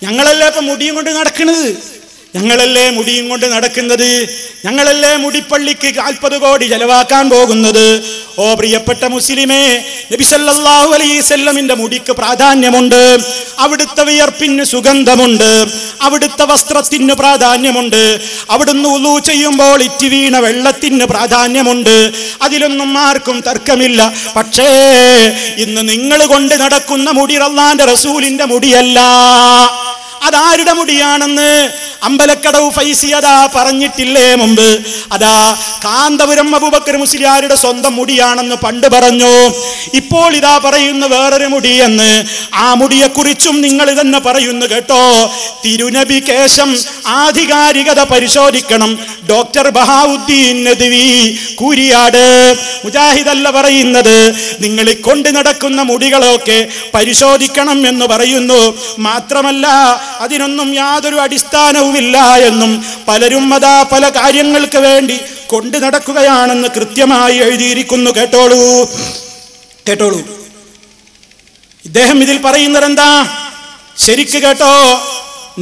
ഞങ്ങളല്ലേ ഇപ്പൊ മുടിയും കൊണ്ട് നടക്കുന്നത്? ഞങ്ങളല്ലേ മുടിയും കൊണ്ട് നടക്കുന്നത്? ഞങ്ങളല്ലേ മുടിപ്പള്ളിക്ക് 40 കോടി ചെലവാക്കാൻ പോകുന്നത്? ഓ പ്രിയപ്പെട്ട മുസ്ലിമേ, നബി സല്ലല്ലാഹു അലൈഹി വസല്ലമിന്റെ മുടിക്ക് പ്രാധാന്യമുണ്ട്. അവിടുത്തെ വിയർപ്പിന് സുഗന്ധമുണ്ട്. അവിടുത്തെ വസ്ത്രത്തിന് പ്രാധാന്യമുണ്ട്. അവിടുന്ന് വുളൂ ചെയ്യുമ്പോൾ ഇറ്റി വീണ വെള്ളത്തിന് പ്രാധാന്യമുണ്ട്. അതിലൊന്നും ആർക്കും തർക്കമില്ല. പക്ഷേ ഇന്ന് നിങ്ങൾ കൊണ്ട് നടക്കുന്ന മുടി അല്ലാഹുവിന്റെ റസൂലിന്റെ മുടിയല്ല. അതാരുടെ മുടിയാണെന്ന് അമ്പലക്കടവ് ഫൈസി അതാ പറഞ്ഞിട്ടില്ലേ മുമ്പ്? അതാ കാന്തപുരം അബൂബക്കർ മുസ്ലിയാരുടെ സ്വന്തം മുടിയാണെന്ന് പണ്ട് പറഞ്ഞു. ഇപ്പോൾ ഇതാ പറയുന്ന വേറൊരു മുടിയെന്ന്. ആ മുടിയെക്കുറിച്ചും നിങ്ങൾ തന്നെ പറയുന്നു കേട്ടോ. തിരുനബി കേശം ആധികാരികത പരിശോധിക്കണം. ഡോക്ടർ ബഹാവുദ്ദീൻ നദ്വി കൂരിയാട് മുജാഹിദല്ല പറയുന്നത്. നിങ്ങൾ കൊണ്ട് നടക്കുന്ന മുടികളൊക്കെ പരിശോധിക്കണം എന്ന് പറയുന്നു. മാത്രമല്ല അതിനൊന്നും യാതൊരു അടിസ്ഥാനവുമില്ല എന്നും പലരും അതാ പല കാര്യങ്ങൾക്ക് വേണ്ടി കൊണ്ടു നടക്കുകയാണെന്ന് കൃത്യമായി എഴുതിയിരിക്കുന്നു. കേട്ടോളൂ. ഇദ്ദേഹം ഇതിൽ പറയുന്നത് എന്താ? ശരിക്ക് കേട്ടോ.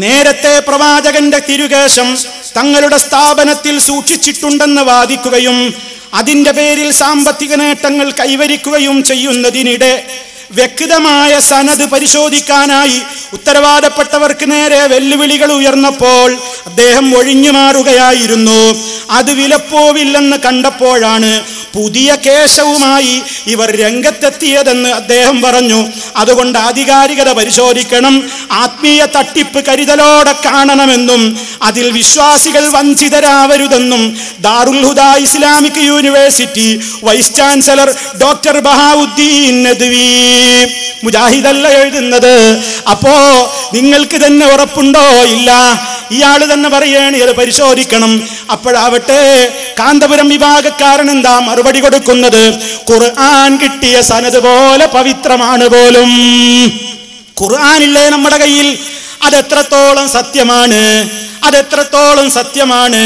നേരത്തെ പ്രവാചകന്റെ തിരുകേശം തങ്ങളുടെ സ്ഥാപനത്തിൽ സൂക്ഷിച്ചിട്ടുണ്ടെന്ന് വാദിക്കുകയും അതിന്റെ പേരിൽ സാമ്പത്തിക നേട്ടങ്ങൾ കൈവരിക്കുകയും ചെയ്യുന്നതിനിടെ വ്യക്തമായ സനദ് പരിശോധിക്കാനായി ഉത്തരവാദപ്പെട്ടവർക്ക് നേരെ വെല്ലുവിളികൾ ഉയർന്നപ്പോൾ അദ്ദേഹം ഒഴിഞ്ഞു മാറുകയായിരുന്നു. അത് വിലപ്പോവില്ലെന്ന് കണ്ടപ്പോഴാണ് പുതിയ കേശവുമായി ഇവർ രംഗത്തെത്തിയതെന്ന് അദ്ദേഹം പറഞ്ഞു. അതുകൊണ്ട് ആധികാരികത പരിശോധിക്കണം, ആത്മീയ തട്ടിപ്പ് കരുതലോടെ കാണണമെന്നും അതിൽ വിശ്വാസികൾ വഞ്ചിതരാവരുതെന്നും Darul Huda Islamic university vice chancellor doctor Bahauddeen Nadwi മുജാഹിദല്ല എഴുതുന്നത്. അപ്പോ നിങ്ങൾക്ക് തന്നെ ഉറപ്പുണ്ടോ? ഇല്ല. ഇയാള് തന്നെ പറയാണ് ഇത് പരിശോധിക്കണം. അപ്പോഴാവട്ടെ കാന്തപുരം വിഭാഗക്കാരൻ എന്താ മറുപടി കൊടുക്കുന്നത്? ഖുർആൻ കിട്ടിയ സനദ് പോലെ പവിത്രമാണ് പോലും. ഖുർആനില്ലേ നമ്മുടെ കയ്യിൽ? അതെത്രത്തോളം സത്യമാണ്?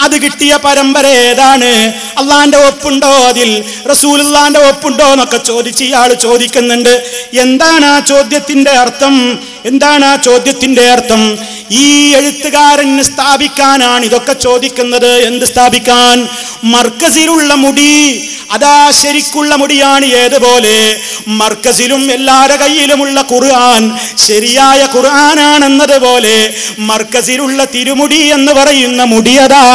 അത് കിട്ടിയ പരമ്പര ഏതാണ്? അള്ളാന്റെ ഒപ്പുണ്ടോ അതിൽ? റസൂലുള്ളാന്റെ ഒപ്പുണ്ടോ എന്നൊക്കെ ചോദിച്ച് ഇയാൾ ചോദിക്കുന്നുണ്ട്. എന്താണ് ആ ചോദ്യത്തിന്റെ അർത്ഥം? ഈ എഴുത്തുകാരന് സ്ഥാപിക്കാനാണ് ഇതൊക്കെ ചോദിക്കുന്നത്. എന്ത് സ്ഥാപിക്കാൻ? മർക്കസിലുള്ള മുടി അതാ ശരിക്കുള്ള മുടിയാണ്. ഏതുപോലെ മർക്കസിലും എല്ലാവരുടെ കയ്യിലുമുള്ള ഖുർആൻ ശരിയായ ഖുർആനാണെന്നതുപോലെ മർക്കസിലുള്ള തിരുമുടി എന്ന് പറയുന്ന മുടിയതാ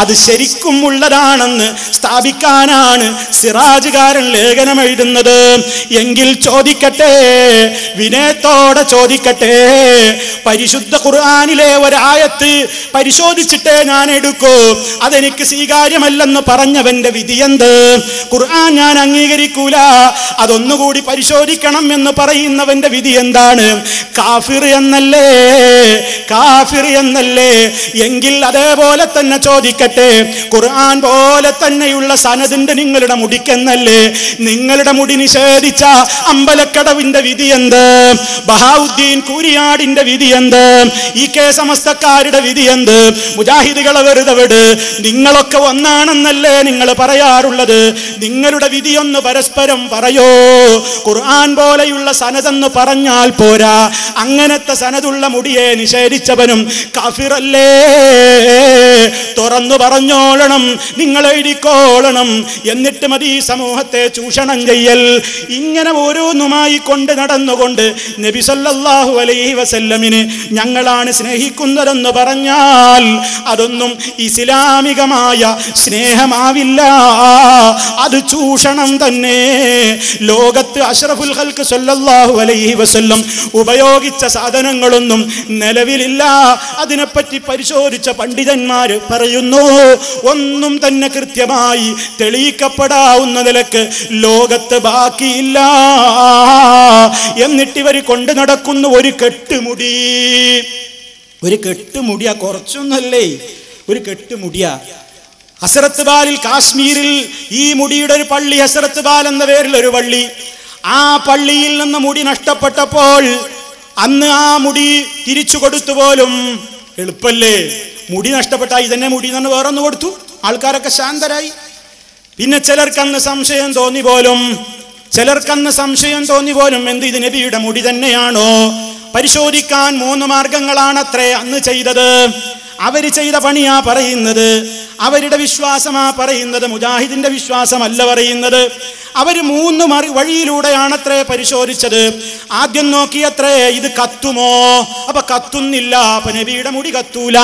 അത് ശരിക്കും ഉള്ളതാണെന്ന് സ്ഥാപിക്കാനാണ് സിറാജുകാരൻ ലേഖനം എഴുതുന്നത്. എങ്കിൽ ചോദിക്കട്ടെ, വിനയത്തോടെ ചോദിക്കട്ടെ, പരിശുദ്ധ ഖുർആനിലെ ഒരായത്ത് പരിശോധിച്ചിട്ടേ ഞാൻ എടുക്കൂ, അതെനിക്ക് സ്വീകാര്യമല്ലെന്ന് പറഞ്ഞവന്റെ വിധി എന്ത്? ഖുർആൻ ഞാൻ അംഗീകരിക്കൂല, അതൊന്നുകൂടി പരിശോധിക്കണം എന്ന് പറയുന്നവന്റെ വിധി എന്താണ്? കാഫിർ എന്നല്ലേ? എങ്കിൽ അതേപോലെ തന്നെ ചോദിക്കട്ടെ, ഖുർആൻ പോലെ തന്നെയുള്ള സനദിന്റെ നിങ്ങളുടെ മുടിക്കെന്നല്ലേ? നിങ്ങളുടെ മുടി നിഷേധിച്ച അമ്പലക്കടവിന്റെ വിധി എന്ത്? ബഹാവുദ്ദീൻ കൂരിയാടിന്റെ വിധി എന്ത്? ഈ കെ സമസ്തക്കാരുടെ വിധി എന്ത്? മുജാഹിദുകളെ വെറുതെ വിട്. നിങ്ങളൊക്കെ ഒന്നാണെന്നല്ലേ നിങ്ങൾ പറയാറുള്ളത്? നിങ്ങളുടെ വിധിയൊന്ന് പരസ്പരം പറയോ? ഖുർആൻ പോലെയുള്ള സനദെന്ന് പറഞ്ഞാൽ പോരാ, അങ്ങനത്തെ സനദുള്ള മുടിയെ നിഷേധിച്ചവനും കാഫിറല്ലേ? തുറന്നു പറഞ്ഞോളണം, നിങ്ങൾ എഴുതിക്കോളണം. എന്നിട്ട് മതി സമൂഹത്തെ ചൂഷണം ചെയ്യൽ. ഇങ്ങനെ ഓരോന്നുമായി കൊണ്ട് നടന്നുകൊണ്ട് നബി സല്ലല്ലാഹു അലൈഹി വസല്ലമിനെ ഞങ്ങളാണ് സ്നേഹിക്കുന്നതെന്ന് പറഞ്ഞാൽ അതൊന്നും ഇസ്ലാമികമായ സ്നേഹമാവില്ല, അത് ചൂഷണം തന്നെ. ലോകത്ത് അഷ്റഫുൽ ഖൽഖ് സല്ലല്ലാഹു അലൈഹി വസല്ലം ഉപയോഗിച്ച സാധനങ്ങളൊന്നും നിലവിലില്ല. അതിനെപ്പറ്റി പരിശോധിച്ച പണ്ഡിതന്മാര് പറയുന്നു, ഒന്നും തന്നെ കൃത്യമായി തെളിയിക്കപ്പെടാവുന്ന നിലക്ക് ലോകത്ത് ബാക്കിയില്ല. എന്നിട്ടിവർ കൊണ്ട് നടക്കുന്ന ഒരു കെട്ടുമുടിയാ, കുറച്ചൊന്നല്ലേ, ഒരു കെട്ടുമുടിയാ. ഹസ്രത്ത് ബാലിൽ കാശ്മീരിൽ ഈ മുടിയുടെ ഒരു പള്ളി, ഹസ്രത്ത് ബാൽ എന്ന പേരിൽ ഒരു പള്ളി. ആ പള്ളിയിൽ നിന്ന് മുടി നഷ്ടപ്പെട്ടപ്പോൾ അന്ന് ആ മുടി തിരിച്ചു കൊടുത്തു പോലും. എളുപ്പല്ലേ? മുടി നഷ്ടപ്പെട്ട ഇതന്നെ മുടി തന്നെ വേറൊന്ന് കൊടുത്തു, ആൾക്കാരൊക്കെ ശാന്തരായി. പിന്നെ ചിലർക്കന്ന് സംശയം തോന്നി പോലും, എന്ത് ഇത് നബിയുടെ മുടി തന്നെയാണോ? പരിശോധിക്കാൻ 3 മാർഗങ്ങളാണത്രേ അന്ന് ചെയ്തത്. അവര് ചെയ്ത പണിയാ പറയുന്നത്, അവരുടെ വിശ്വാസമാ പറയുന്നത്, മുജാഹിദിന്റെ വിശ്വാസമല്ല പറയുന്നത്. അവര് 3 വഴിയിലൂടെയാണത്രേ പരിശോധിച്ചത്. ആദ്യം നോക്കിയത്രേ ഇത് കത്തുമോ, അപ്പൊ കത്തുന്നില്ല, അപ്പൊ നബിയുടെ മുടി കത്തൂല.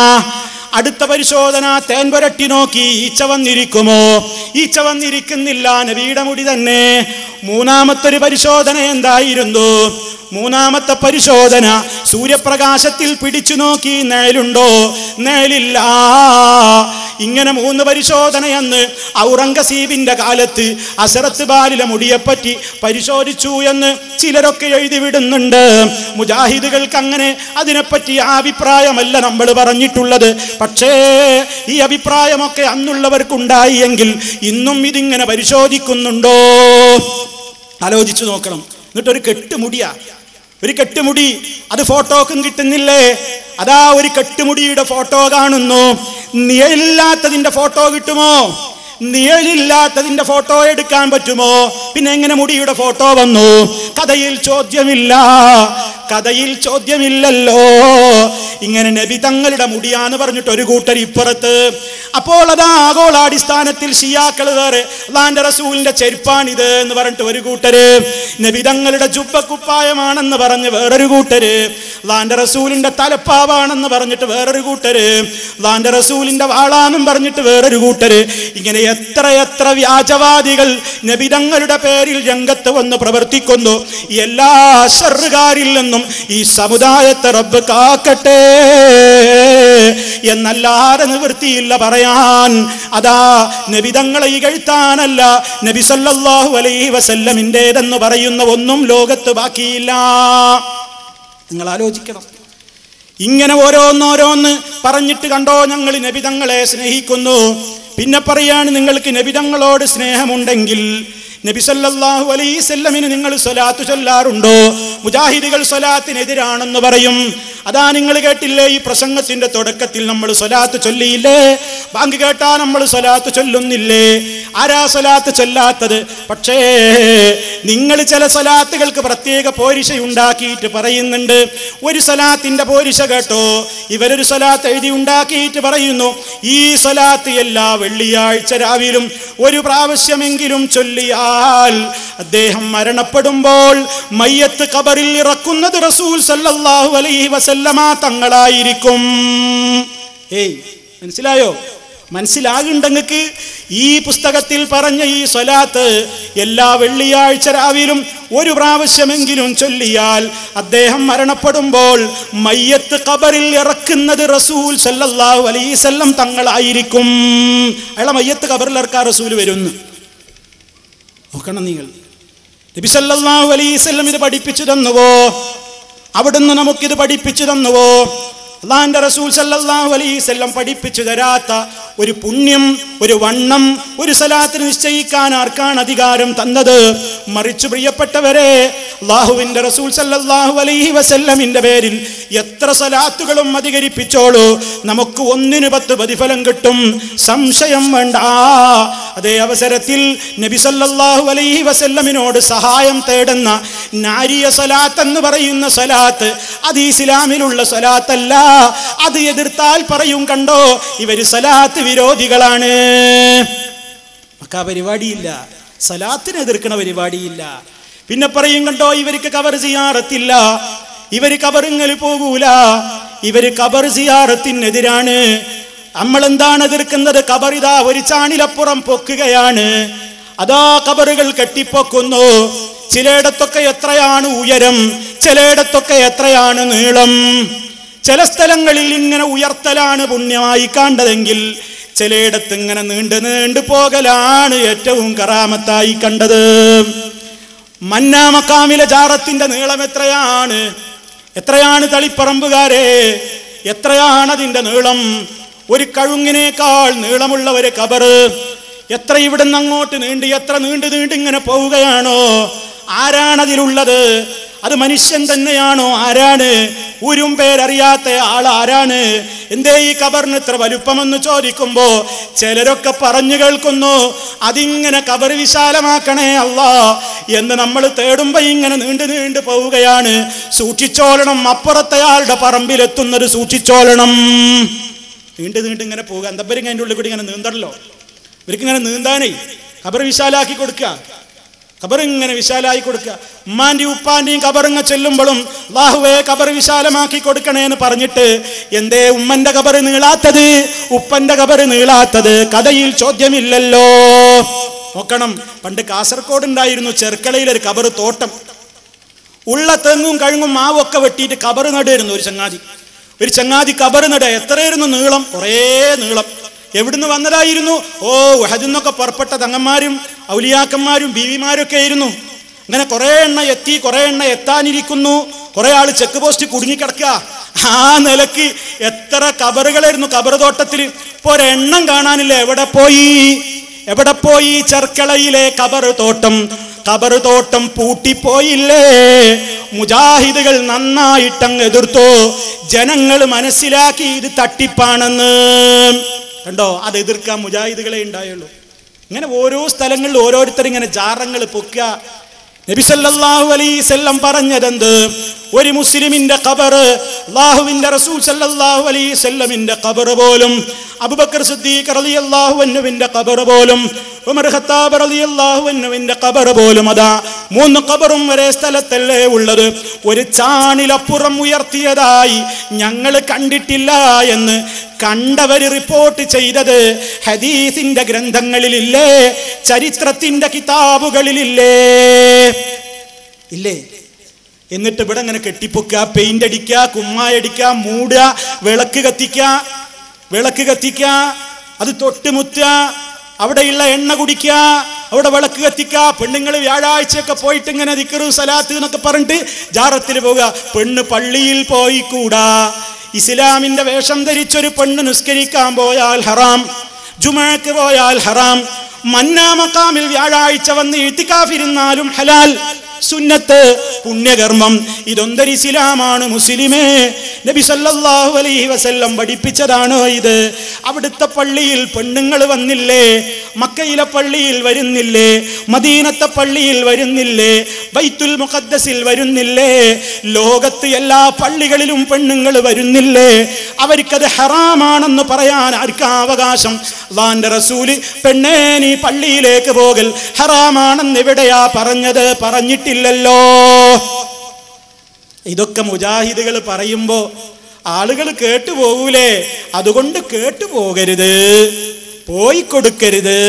അടുത്ത പരിശോധന തേൻ പുരട്ടി നോക്കി, ഈച്ച വന്നിരിക്കുമോ, ഈച്ച വന്നിരിക്കുന്നില്ല, നബിയുടെ മുടി തന്നെ. മൂന്നാമത്തൊരു പരിശോധന എന്തായിരുന്നു? മൂന്നാമത്തെ പരിശോധന സൂര്യപ്രകാശത്തിൽ പിടിച്ചു നോക്കി, നിഴലുണ്ടോ, നിഴലില്ല. ഇങ്ങനെ 3 പരിശോധനയെന്ന് ഔറംഗസീബിന്റെ കാലത്ത് അസറത്ത് ബാലിലെ മുടിയെപ്പറ്റി പരിശോധിച്ചു എന്ന് ചിലരൊക്കെ എഴുതി വിടുന്നുണ്ട്. മുജാഹിദുകൾക്ക് അങ്ങനെ അതിനെപ്പറ്റി അഭിപ്രായമല്ല നമ്മൾ പറഞ്ഞിട്ടുള്ളത്. പക്ഷേ ഈ അഭിപ്രായമൊക്കെ അന്നുള്ളവർക്കുണ്ടായി എങ്കിൽ ഇന്നും ഇതിങ്ങനെ പരിശോധിക്കുന്നുണ്ടോ? ആലോചിച്ചു നോക്കണം. എന്നിട്ടൊരു കെട്ടുമുടിയാ, ഒരു കെട്ടുമുടി, അത് ഫോട്ടോക്കും കിട്ടുന്നില്ലേ? അതാ ഒരു കെട്ടുമുടിയുടെ ഫോട്ടോ കാണുന്നു. നിഴലില്ലാത്തതിന്റെ ഫോട്ടോ കിട്ടുമോ? നിഴലില്ലാത്തതിന്റെ ഫോട്ടോ എടുക്കാൻ പറ്റുമോ? പിന്നെ എങ്ങനെ മുടിയുടെ ഫോട്ടോ വന്നു? കഥയിൽ ചോദ്യമില്ല, കഥയിൽ ചോദ്യമില്ലല്ലോ. ഇങ്ങനെ നബി തങ്ങളുടെ മുടിയാന്ന് പറഞ്ഞിട്ട് ഒരു കൂട്ടർ ഇപ്പുറത്ത്. അപ്പോൾ അതാ ആഗോളാടിസ്ഥാനത്തിൽ ഷിയാക്കൾ വേറെ, അള്ളാന്റെ റസൂലിന്റെ ചെരുപ്പാണിത് എന്ന് പറഞ്ഞിട്ട് ഒരു കൂട്ടര്, നബി തങ്ങളുടെ ജുബ്ബക്കുപ്പായമാണെന്ന് പറഞ്ഞ് വേറൊരു കൂട്ടര്, അള്ളാന്റെ റസൂലിന്റെ തലപ്പാവാണെന്ന് പറഞ്ഞിട്ട് വേറൊരു കൂട്ടര്, അള്ളാന്റെ റസൂലിന്റെ വാളാന്നും പറഞ്ഞിട്ട് വേറൊരു കൂട്ടര്. ഇങ്ങനെ എത്ര വ്യാജവാദികൾ നബി തങ്ങളുടെ പേരിൽ രംഗത്ത് വന്ന് പ്രവർത്തിക്കുന്നു. എല്ലാ ശർറുകാരിൽ നിന്നും ഈ സമുദായത്തെ റബ്ബ് കാക്കട്ടെ എന്നല്ലാതെ നിവൃത്തിയില്ല പറയാൻ. അതാ നബി തങ്ങളെ ഇകഴ്ത്താനല്ല, നബി സല്ലല്ലാഹു അലൈഹി വസല്ലമിൻ്റെതെന്ന് പറയുന്ന ഒന്നും ലോകത്ത് ബാക്കിയില്ല. നിങ്ങൾ ആലോചിക്കണം. ഇങ്ങനെ ഓരോന്നോരോന്ന് പറഞ്ഞിട്ട് കണ്ടോ, ഞങ്ങൾ നബി തങ്ങളെ സ്നേഹിക്കുന്നു. പിന്നെ പറയാണ്, നിങ്ങൾക്ക് നബി തങ്ങളോട് സ്നേഹമുണ്ടെങ്കിൽ നബി സല്ലല്ലാഹു അലൈഹി വസല്ലമിന് നിങ്ങൾ സ്വലാത്ത് ചൊല്ലാറുണ്ടോ? മുജാഹിദുകൾ സ്വലാത്തിനെതിരാണെന്ന് പറയും. അതാ നിങ്ങൾ കേട്ടില്ലേ, ഈ പ്രസംഗത്തിന്റെ തുടക്കത്തിൽ നമ്മൾ സ്വലാത്ത് ചൊല്ലിയില്ലേ? ബാങ്ക് കേട്ടാ നമ്മൾ സ്വലാത്ത് ചൊല്ലുന്നില്ലേ? ആരാ സ്വലാത്ത് ചൊല്ലാത്തത്? പക്ഷേ നിങ്ങൾ ചില സ്വലാത്തുകൾക്ക് പ്രത്യേക പോരിശ ഉണ്ടാക്കിയിട്ട് പറയുന്നുണ്ട്. ഒരു സ്വലാത്തിന്റെ പോരിശ കേട്ടോ, ഇവരൊരു സ്വലാത്ത് എഴുതി ഉണ്ടാക്കിയിട്ട് പറയുന്നു, ഈ സ്വലാത്ത് എല്ലാ വെള്ളിയാഴ്ച രാവിലും ഒരു പ്രാവശ്യമെങ്കിലും ചൊല്ലിയാൽ അദ്ദേഹം മരണപ്പെടുമ്പോൾ മയ്യത്ത് ഖബറിൽ ഇറക്കുന്നത് റസൂൽ സല്ലല്ലാഹു അലൈഹി വസല്ലമ തങ്ങളായിരിക്കും. മനസ്സിലായോ? മനസ്സിലാകുണ്ടെങ്കിൽ ഈ പുസ്തകത്തിൽ പറഞ്ഞ ഈ സ്വലാത്ത് എല്ലാ വെള്ളിയാഴ്ച രാവിലും ഒരു പ്രാവശ്യമെങ്കിലും ചൊല്ലിയാൽ അദ്ദേഹം മരണപ്പെടുമ്പോൾ മയ്യത്ത് ഖബറിൽ ഇറക്കുന്നത് റസൂൽ സല്ലല്ലാഹു അലൈഹി വസല്ലം തങ്ങളായിരിക്കും. അയാളെ മയ്യത്ത് ഖബറിൽ ഇറക്കാൻ റസൂൽ വരുന്നു. നോക്കണം നിങ്ങൾ. നബി സല്ലല്ലാഹു അലൈഹി വസല്ലം ഇത് പഠിപ്പിച്ചു തന്നുവോ? അവിടുന്ന് നമുക്കിത് പഠിപ്പിച്ചു തന്നുവോ? അല്ലാഹുവിന്റെ റസൂൽ സല്ലല്ലാഹു അലൈഹി വസല്ലം പഠിപ്പിച്ചു തരാത്ത ഒരു പുണ്യം, ഒരു വണ്ണം, ഒരു സലാത്തിന് നിശ്ചയിക്കാൻ ആർക്കാണ് അധികാരം തന്നത്? മറിച്ച് പ്രിയപ്പെട്ടവരെ, അല്ലാഹുവിന്റെ റസൂൽ സല്ലല്ലാഹു അലൈഹി വസല്ലമിന്റെ പേരിൽ എത്ര സലാത്തുകളും അധികരിപ്പിച്ചോളൂ, നമുക്ക് 1-ന് 10 പ്രതിഫലം കിട്ടും, സംശയം വേണ്ട. അതേ അവസരത്തിൽ നബി സല്ലല്ലാഹു അലൈഹി വസല്ലമിനോട് സഹായം തേടുന്ന നാരിയ സലാത്ത് എന്ന് പറയുന്ന സലാത്ത് അത് ഇസ്ലാമിലുള്ള സലാത്തല്ല. അത് എതിർത്താൽ പറയും, കണ്ടോ ഇവര് സലാത്ത് വിരോധികളാണ്. മക്കാ പരിപാടിയില്ല, സലാത്തിനെ എതിർക്കണ പരിപാടിയില്ല. പിന്നെ പറയും, കണ്ടോ ഇവർക്ക് ഖബർ സിയാറത്തില്ല, ഇവര് ഖബറിങ്ങൽ പോകൂല, ഇവര് ഖബർ സിയാറത്തിനെതിരാണ്. നമ്മൾ എന്താണ് എതിർക്കുന്നത്? ഖബറിതാ ഒരു ചാണിലപ്പുറം പൊക്കുകയാണ്, അതാ ഖബറുകൾ കെട്ടിപ്പൊക്കുന്നു. ചിലയിടത്തൊക്കെ എത്രയാണ് ഉയരം, ചിലയിടത്തൊക്കെ എത്രയാണ് നീളം. ചില സ്ഥലങ്ങളിൽ ഇങ്ങനെ ഉയർത്തലാണ് പുണ്യമായി കണ്ടതെങ്കിൽ ചിലയിടത്ത് ഇങ്ങനെ നീണ്ടു പോകലാണ് ഏറ്റവും കറാമത്തായി കണ്ടത്. മന്നാ മക്കാമിലെ ജാറത്തിന്റെ നീളം എത്രയാണ്? എത്രയാണ് തളിപ്പറമ്പുകാരെ? എത്രയാണ് അതിന്റെ നീളം? ഒരു കഴുങ്ങിനേക്കാൾ നീളമുള്ള ഒരു ഖബറ്. എത്ര ഇവിടുന്ന് അങ്ങോട്ട് എത്ര നീണ്ട് ഇങ്ങനെ പോവുകയാണോ? ആരാണതിലുള്ളത്? അത് മനുഷ്യൻ തന്നെയാണോ? ആരാണ്? ഊരും പേരറിയാത്ത ആൾ ആരാണ്, എന്തേ ഈ ഖബറിന് ഇത്ര വലുപ്പമെന്ന് ചോദിക്കുമ്പോ ചിലരൊക്കെ പറഞ്ഞു കേൾക്കുന്നു, അതിങ്ങനെ ഖബർ വിശാലമാക്കണേ അല്ലാ എന്ന് നമ്മൾ തേടുമ്പോ ഇങ്ങനെ നീണ്ടു പോവുകയാണ്. സൂക്ഷിച്ചോളണം, അപ്പുറത്തെ ആളുടെ പറമ്പിലെത്തുന്നത് സൂക്ഷിച്ചോളണം. നീണ്ട് ഇങ്ങനെ പോവുക. എന്തപ്പരും അതിൻ്റെ ഉള്ളിൽ കൂടി ഇങ്ങനെ നീന്തണല്ലോ. ഇവർക്കിങ്ങനെ നീന്താനേ ഖബർ വിശാലാക്കി കൊടുക്കുക, ഖബർ ഇങ്ങനെ വിശാലാക്കി കൊടുക്കുക. ഉമ്മാന്റെയും ഉപ്പാന്റെയും ഖബറിങ്ങ ചെല്ലുമ്പോഴും അല്ലാഹുവേ ഖബർ വിശാലമാക്കി കൊടുക്കണേന്ന് പറഞ്ഞിട്ട് എന്തേ ഉമ്മന്റെ ഖബർ നീളാത്തത്, ഉപ്പന്റെ ഖബർ നീളാത്തത്? കഥയിൽ ചോദ്യമില്ലല്ലോ. നോക്കണം, പണ്ട് കാസർഗോഡ് ഉണ്ടായിരുന്നു ചെർക്കളയിലൊരു ഖബർ തോട്ടം. ഉള്ള തെങ്ങും കഴുങ്ങും മാവൊക്കെ വെട്ടിയിട്ട് ഖബർ നടുമായിരുന്നു ഒരു ചങ്ങാതി ഖബർ നടുക. എത്രയായിരുന്നു നീളം? കുറേ നീളം. എവിടുന്ന് വന്നതായിരുന്നു? ഉഹദിന്നൊക്കെ പുറപ്പെട്ട തങ്ങന്മാരും ഔലിയാക്കന്മാരും ബീവിമാരൊക്കെ ആയിരുന്നു. അങ്ങനെ കുറെ എണ്ണ എത്തി, കുറെ എണ്ണ എത്താനിരിക്കുന്നു, കുറെ ആള് ചെക്ക് പോസ്റ്റ് കുടുങ്ങിക്കിടക്കുക. ആ നിലക്ക് എത്ര ഖബറുകളായിരുന്നു ഖബർ തോട്ടത്തിൽ. ഇപ്പൊ ഒരെണ്ണം കാണാനില്ല. എവിടെ പോയി ചെർക്കളയിലെ ഖബർ തോട്ടം പൂട്ടിപ്പോയില്ലേ? മുജാഹിദുകൾ നന്നായിട്ടങ്ങ് എതിർത്തു. ജനങ്ങൾ മനസ്സിലാക്കി ഇത് തട്ടിപ്പാണെന്ന്. കണ്ടോ, അത് എതിർക്കാൻ മുജാഹിദുകളെ ഉണ്ടായുള്ളൂ. ഇങ്ങനെ ഓരോ സ്ഥലങ്ങളിൽ ഓരോരുത്തർ ഇങ്ങനെ ജാറങ്ങൾ പൊക്കുക. നബി സല്ലല്ലാഹു അലൈഹി വസല്ലം പറഞ്ഞതെന്ത്? ഒരു മുസ്ലിമിന്റെ ഖബർ, അല്ലാഹുവിന്റെ റസൂൽ സല്ലല്ലാഹു അലൈഹി വസല്ലമിന്റെ ഖബർ പോലും, അബൂബക്കർ സിദ്ദീഖ് റളിയല്ലാഹു അൻഹുവിന്റെ ഖബർ പോലും, ഉമർ ഖത്താബ് റളിയല്ലാഹു അൻഹുവിന്റെ ഖബർ പോലും, അതാ 3 ഖബറും ഒരേ സ്ഥലത്തല്ലേ ഉള്ളത്. ഒരു ചാണിലപ്പുറം ഉയർത്തിയതായി ഞങ്ങൾ കണ്ടിട്ടില്ല എന്ന് കണ്ടവർ റിപ്പോർട്ട് ചെയ്തത് ഹദീസിന്റെ ഗ്രന്ഥങ്ങളിലില്ലേ? ചരിത്രത്തിന്റെ കിതാബുകളിലില്ലേ? ഇല്ലേ? എന്നിട്ട് ഇവിടെ ഇങ്ങനെ കെട്ടിപ്പൊക്കുക, പെയിന്റ് അടിക്കുക, കുമ്മായടിക്കുക, മൂടുക, വിളക്ക് കത്തിക്കുക, അത് തൊട്ടുമുത്തുക, അവിടെയുള്ള എണ്ണ കുടിക്കുക, അവിടെ വിളക്ക് കത്തിക്കുക. പെണ്ണുങ്ങൾ വ്യാഴാഴ്ചയൊക്കെ പോയിട്ട് ഇങ്ങനെ ദിക്റ് സലാത്ത് എന്നൊക്കെ പറഞ്ഞിട്ട് ജാറത്തിൽ പോവുക. പെണ്ണ് പള്ളിയിൽ പോയി കൂടാ. ഇസ്ലാമിന്റെ വേഷം ധരിച്ചൊരു പെണ്ണ് നിസ്കരിക്കാൻ പോയാൽ ഹറാം, ജുമഅക്ക് പോയാൽ ഹറാം. മന്നാ മഖാമിൽ വ്യാഴാഴ്ച വന്ന് ഇത്തികാഫിരുന്നാലും ഹലാൽ. സുന്നത്ത്, പുണ്യകർമ്മം, ഇതൊന്നൊരു ഇസ്ലാമാണ് മുസ്ലിമേ. നബി സല്ലല്ലാഹു അലൈഹി വസല്ലം പഠിപ്പിച്ചതാണോ ഇത്? അവിടുത്തെ പള്ളിയിൽ പെണ്ണുങ്ങൾ വന്നില്ലേ? മക്കയിലെ പള്ളിയിൽ വരുന്നില്ലേ? മദീനത്തെ പള്ളിയിൽ വരുന്നില്ലേ? ബൈത്തുൽ മുഖദ്ദസിൽ വരുന്നില്ലേ? ലോകത്ത് എല്ലാ പള്ളികളിലും പെണ്ണുങ്ങൾ വരുന്നില്ലേ? അവർക്കത് ഹറാമാണെന്ന് പറയാൻ ആർക്കാ അവകാശം? അല്ലാഹുവിന്റെ റസൂല് പെണ്ണേ നീ പള്ളിയിലേക്ക് പോകൽ ഹറാമാണെന്ന് എവിടെയാ പറഞ്ഞത്? പറഞ്ഞിട്ടില്ലല്ലോ. ഇതൊക്കെ മുജാഹിദുകൾ പറയുമ്പോ ആളുകൾ കേട്ടുപോകൂലേ? അതുകൊണ്ട് കേട്ടുപോകരുത്, പോയി കൊടുക്കരുത്,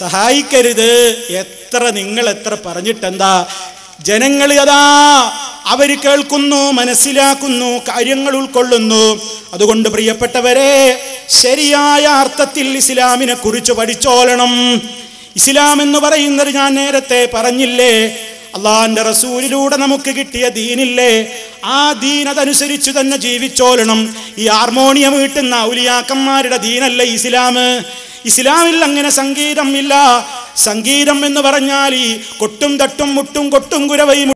സഹായിക്കരുത്. നിങ്ങൾ എത്ര പറഞ്ഞിട്ടെന്താ? ജനങ്ങൾ അതാ അവര് കേൾക്കുന്നു, മനസ്സിലാക്കുന്നു, കാര്യങ്ങൾ ഉൾക്കൊള്ളുന്നു. അതുകൊണ്ട് പ്രിയപ്പെട്ടവരെ, ശരിയായ അർത്ഥത്തിൽ ഇസ്ലാമിനെ കുറിച്ച് പഠിച്ചോളണം. ഇസ്ലാം എന്ന് പറയുന്നത് ഞാൻ നേരത്തെ പറഞ്ഞില്ലേ, അള്ളാഹുവിന്റെ റസൂലിലൂടെ നമുക്ക് കിട്ടിയ ദീനില്ലേ? ആ ദീൻ അതനുസരിച്ച് തന്നെ ജീവിച്ചോളണം. ഈ ഹാർമോണിയം വീട്ടുന്ന ഔലിയാക്കന്മാരുടെ ദീനല്ല ഇസ്ലാം. ഇസ്ലാമിൽ അങ്ങനെ സംഗീതം ഇല്ല. സംഗീതം എന്ന് പറഞ്ഞാൽ ഈ കൊട്ടും തട്ടും മുട്ടും കൊട്ടും കുരവയും